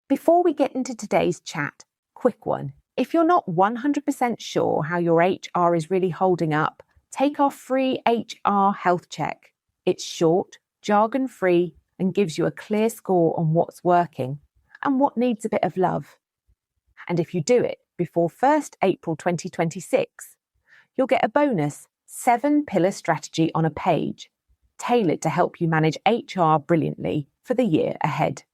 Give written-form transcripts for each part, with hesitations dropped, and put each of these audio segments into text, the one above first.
Before we get into today's chat, quick one. If you're not 100% sure how your HR is really holding up, take our free HR health check. It's short, jargon-free, and gives you a clear score on what's working and what needs a bit of love. And if you do it before 1st April 2026, you'll get a bonus 7-pillar strategy on a page, tailored to help you manage HR brilliantly for the year ahead.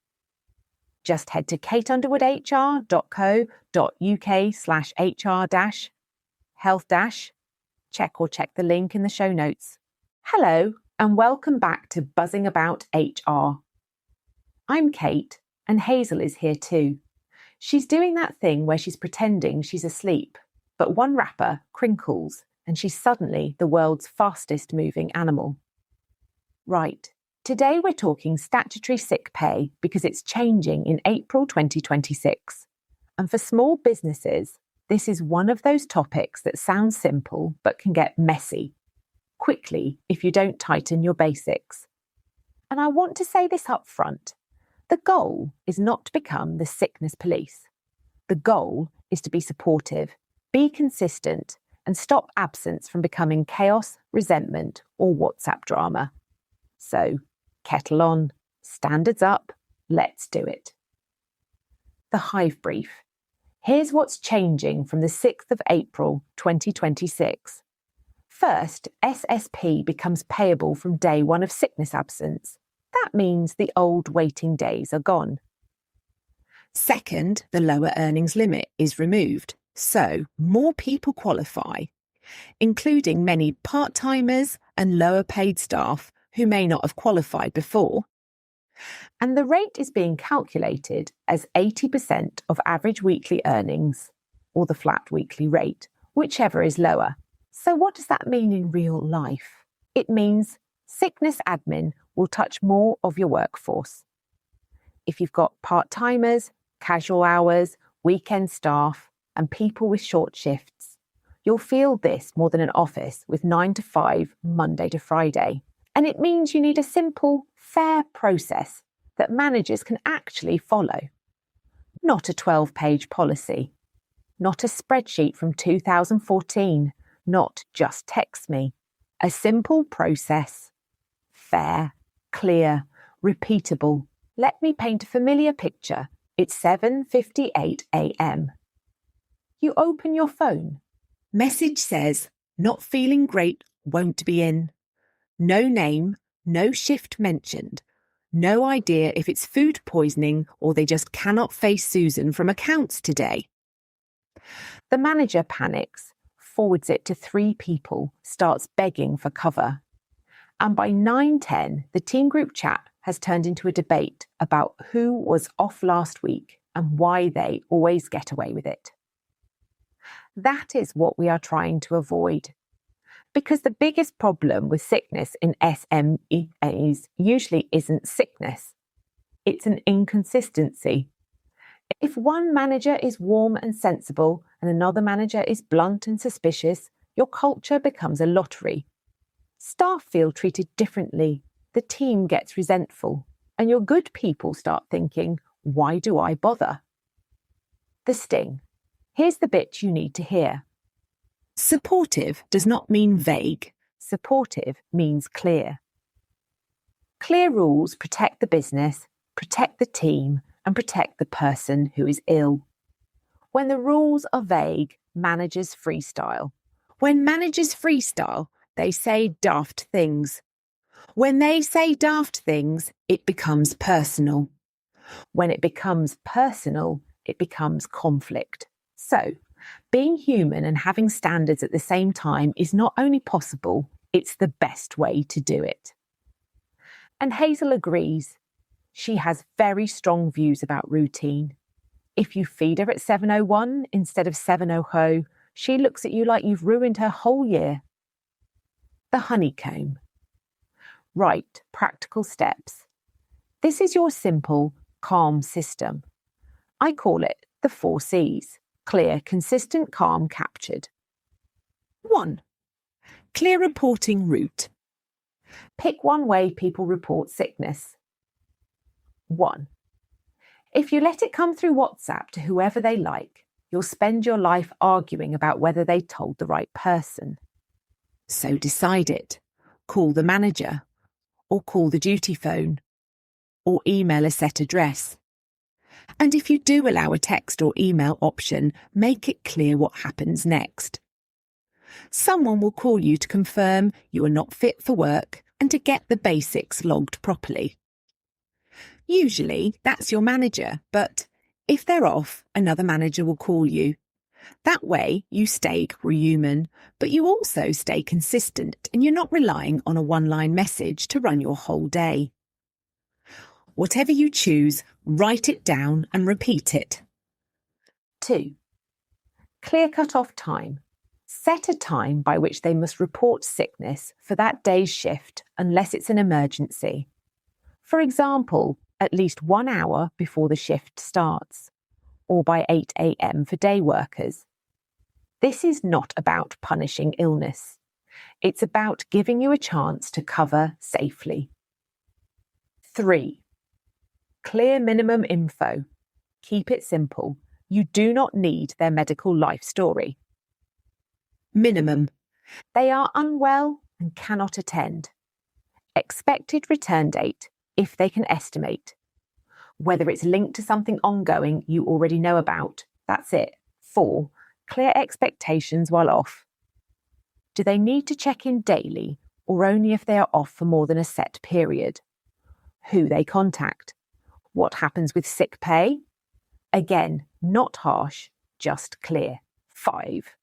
Just head to kateunderwoodhr.co.uk/HR-health-check the link in the show notes. Hello and welcome back to Buzzing About HR. I'm Kate and Hazel is here too. She's doing that thing where she's pretending she's asleep, but one wrapper crinkles and she's suddenly the world's fastest moving animal. Right. Today we're talking statutory sick pay because it's changing in April 2026. And for small businesses, this is one of those topics that sounds simple but can get messy quickly if you don't tighten your basics. And I want to say this up front. The goal is not to become the sickness police. The goal is to be supportive, be consistent, and stop absence from becoming chaos, resentment, or WhatsApp drama. So, kettle on, standards up, let's do it. The Hive Brief. Here's what's changing from the 6th of April 2026. First, SSP becomes payable from day one of sickness absence. That means the old waiting days are gone. Second, the lower earnings limit is removed, so more people qualify, including many part-timers and lower paid staff who may not have qualified before. And the rate is being calculated as 80% of average weekly earnings, or the flat weekly rate, whichever is lower. So what does that mean in real life? It means sickness admin will touch more of your workforce. If you've got part-timers, casual hours, weekend staff, and people with short shifts, you'll feel this more than an office with 9 to 5, Monday to Friday. And it means you need a simple, fair process that managers can actually follow. Not a 12-page policy. Not a spreadsheet from 2014. Not just text me. A simple process. Fair, clear, repeatable. Let me paint a familiar picture. It's 7:58 a.m. You open your phone. Message says, "Not feeling great, won't be in." No name, no shift mentioned. No idea if it's food poisoning or they just cannot face Susan from accounts today. The manager panics, forwards it to 3 people, starts begging for cover. And by 9:10, the team group chat has turned into a debate about who was off last week and why they always get away with it. That is what we are trying to avoid. Because the biggest problem with sickness in SMEs usually isn't sickness. It's an inconsistency. If one manager is warm and sensible and another manager is blunt and suspicious, your culture becomes a lottery. Staff feel treated differently, the team gets resentful, and your good people start thinking, why do I bother? The sting. Here's the bit you need to hear. Supportive does not mean vague. Supportive means clear. Clear rules protect the business, protect the team, and protect the person who is ill. When the rules are vague, managers freestyle. When managers freestyle, they say daft things. When they say daft things, it becomes personal. When it becomes personal, it becomes conflict. So, being human and having standards at the same time is not only possible, it's the best way to do it. And Hazel agrees. She has very strong views about routine. If you feed her at 7:01 instead of 7:00, she looks at you like you've ruined her whole year. The honeycomb. Right, practical steps. This is your simple, calm system. I call it the 4 C's. Clear, consistent, calm, captured. 1. Clear reporting route. Pick one way people report sickness. 1. If you let it come through WhatsApp to whoever they like, you'll spend your life arguing about whether they told the right person. So decide it. Call the manager, or call the duty phone, or email a set address. And if you do allow a text or email option, make it clear what happens next. Someone will call you to confirm you are not fit for work and to get the basics logged properly. Usually that's your manager, but if they're off, another manager will call you. That way you stay human, but you also stay consistent and you're not relying on a one-line message to run your whole day. Whatever you choose, write it down and repeat it. 2. Clear cut-off time. Set a time by which they must report sickness for that day's shift unless it's an emergency. For example, at least 1 hour before the shift starts, or by 8 a.m. for day workers. This is not about punishing illness. It's about giving you a chance to cover safely. 3. Clear minimum info. Keep it simple. You do not need their medical life story. Minimum. They are unwell and cannot attend. Expected return date, if they can estimate. Whether it's linked to something ongoing you already know about, that's it. 4. Clear expectations while off. Do they need to check in daily or only if they are off for more than a set period? Who they contact? What happens with sick pay? Again, not harsh, just clear. 5.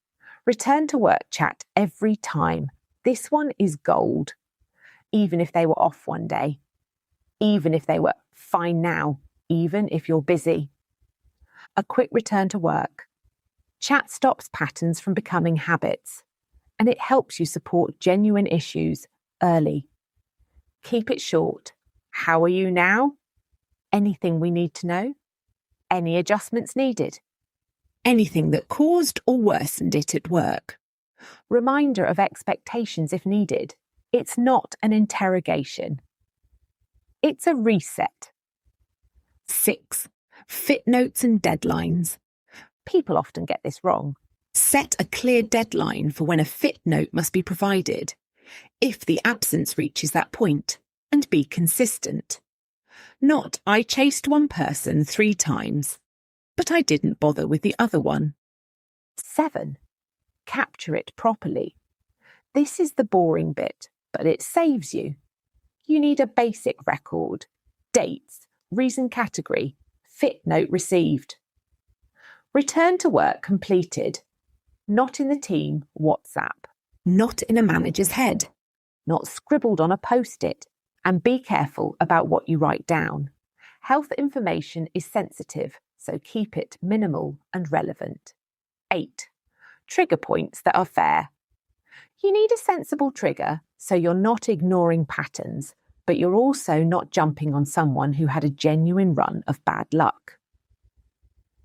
Return to work chat every time. This one is gold. Even if they were off one day. Even if they were fine now. Even if you're busy. A quick return to work. Chat stops patterns from becoming habits, and it helps you support genuine issues early. Keep it short. How are you now? Anything we need to know? Any adjustments needed? Anything that caused or worsened it at work? Reminder of expectations if needed. It's not an interrogation. It's a reset. 6. Fit notes and deadlines. People often get this wrong. Set a clear deadline for when a fit note must be provided, if the absence reaches that point, and be consistent. Not, I chased one person 3 times, but I didn't bother with the other one. 7. Capture it properly. This is the boring bit, but it saves you. You need a basic record, dates, reason category, fit note received. Return to work completed. Not in the team WhatsApp. Not in a manager's head. Not scribbled on a post-it. And be careful about what you write down. Health information is sensitive, so keep it minimal and relevant. 8. Trigger points that are fair. You need a sensible trigger so you're not ignoring patterns, but you're also not jumping on someone who had a genuine run of bad luck.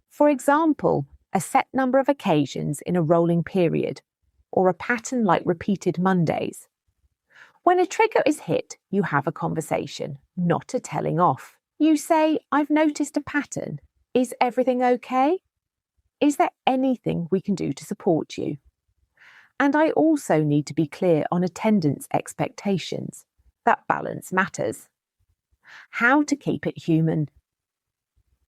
For example, a set number of occasions in a rolling period, or a pattern like repeated Mondays. When a trigger is hit, you have a conversation, not a telling off. You say, I've noticed a pattern. Is everything okay? Is there anything we can do to support you? And I also need to be clear on attendance expectations. That balance matters. How to keep it human.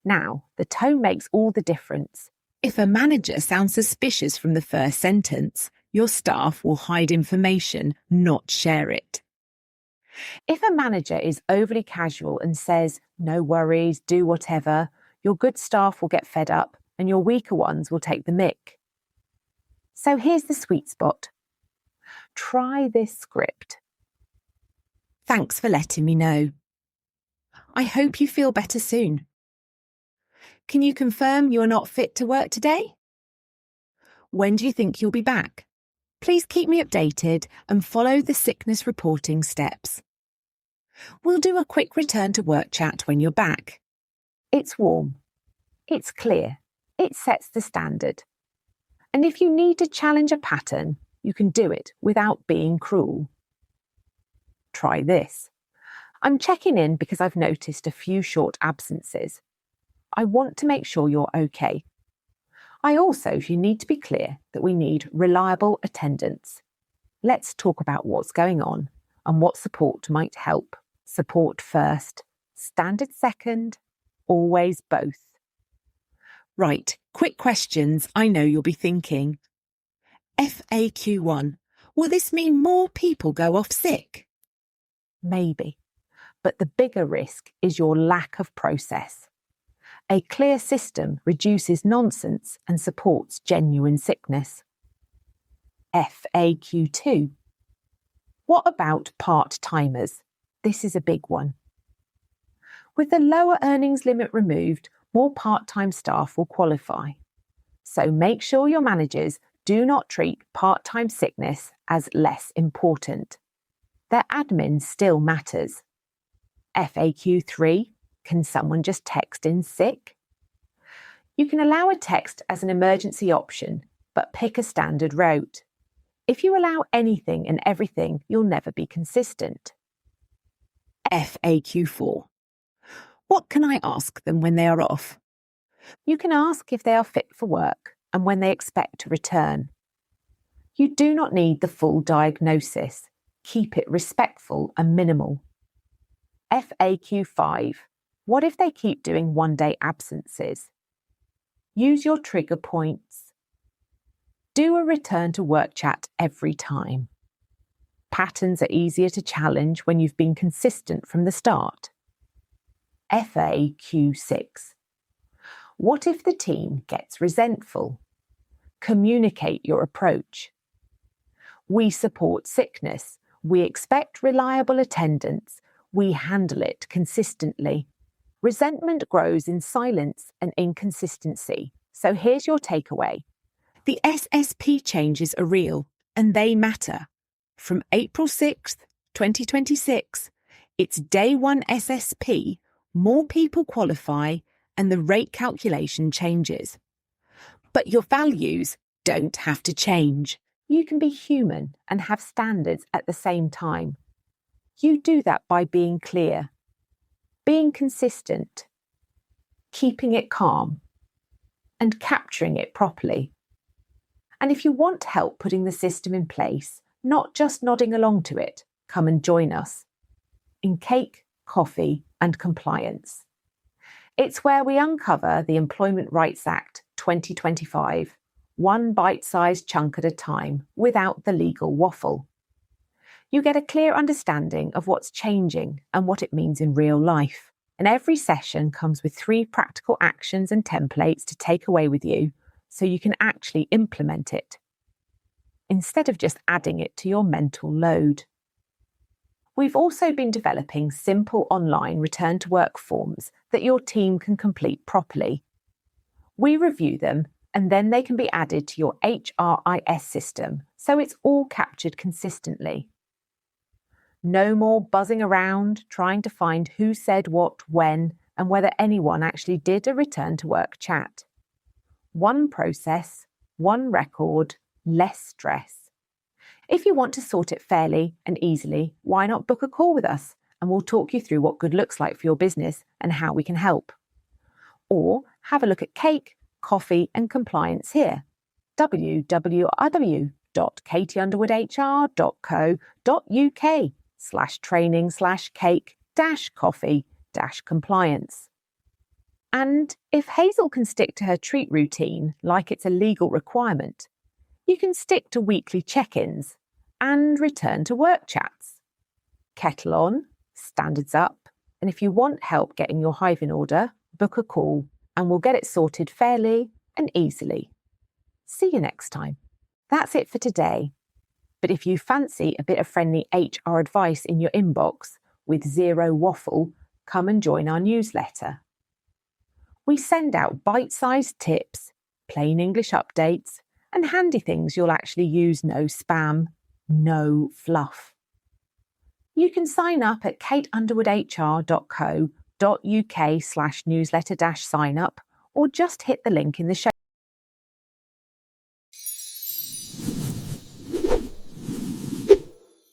Now, the tone makes all the difference. If a manager sounds suspicious from the first sentence, your staff will hide information, not share it. If a manager is overly casual and says, no worries, do whatever, your good staff will get fed up and your weaker ones will take the mick. So here's the sweet spot. Try this script. Thanks for letting me know. I hope you feel better soon. Can you confirm you are not fit to work today? When do you think you'll be back? Please keep me updated and follow the sickness reporting steps. We'll do a quick return to work chat when you're back. It's warm. It's clear. It sets the standard. And if you need to challenge a pattern, you can do it without being cruel. Try this. I'm checking in because I've noticed a few short absences. I want to make sure you're okay. I also need to be clear that we need reliable attendance. Let's talk about what's going on and what support might help. Support first, standard second, always both. Right, quick questions I know you'll be thinking. FAQ1. Will this mean more people go off sick? Maybe, but the bigger risk is your lack of process. A clear system reduces nonsense and supports genuine sickness. FAQ2. What about part-timers? This is a big one. With the lower earnings limit removed, more part-time staff will qualify. So make sure your managers do not treat part-time sickness as less important. Their admin still matters. FAQ3. Can someone just text in sick? You can allow a text as an emergency option, but pick a standard route. If you allow anything and everything, you'll never be consistent. FAQ4. What can I ask them when they are off? You can ask if they are fit for work and when they expect to return. You do not need the full diagnosis. Keep it respectful and minimal. FAQ5. What if they keep doing one-day absences? Use your trigger points. Do a return to work chat every time. Patterns are easier to challenge when you've been consistent from the start. FAQ6. What if the team gets resentful? Communicate your approach. We support sickness. We expect reliable attendance. We handle it consistently. Resentment grows in silence and inconsistency. So here's your takeaway. The SSP changes are real and they matter. From April 6th, 2026, it's day one SSP, more people qualify and the rate calculation changes. But your values don't have to change. You can be human and have standards at the same time. You do that by being clear, being consistent, keeping it calm, and capturing it properly. And if you want help putting the system in place, not just nodding along to it, come and join us in Cake, Coffee and Compliance. It's where we uncover the Employment Rights Act 2025, one bite-sized chunk at a time without the legal waffle. You get a clear understanding of what's changing and what it means in real life. And every session comes with 3 practical actions and templates to take away with you so you can actually implement it, instead of just adding it to your mental load. We've also been developing simple online return to work forms that your team can complete properly. We review them and then they can be added to your HRIS system so it's all captured consistently. No more buzzing around trying to find who said what, when, and whether anyone actually did a return to work chat. One process, one record, less stress. If you want to sort it fairly and easily, why not book a call with us and we'll talk you through what good looks like for your business and how we can help. Or have a look at Cake, Coffee and Compliance here. www.katieunderwood.hr.co.uk/training/cake-coffee-compliance. And if Hazel can stick to her treat routine like it's a legal requirement, you can stick to weekly check-ins and return to work chats. Kettle on, standards up, and if you want help getting your hive in order, book a call and we'll get it sorted fairly and easily. See you next time. That's it for today. But if you fancy a bit of friendly HR advice in your inbox with zero waffle, come and join our newsletter. We send out bite-sized tips, plain English updates, and handy things you'll actually use. No spam, no fluff. You can sign up at kateunderwoodhr.co.uk/newsletter-sign up or just hit the link in the show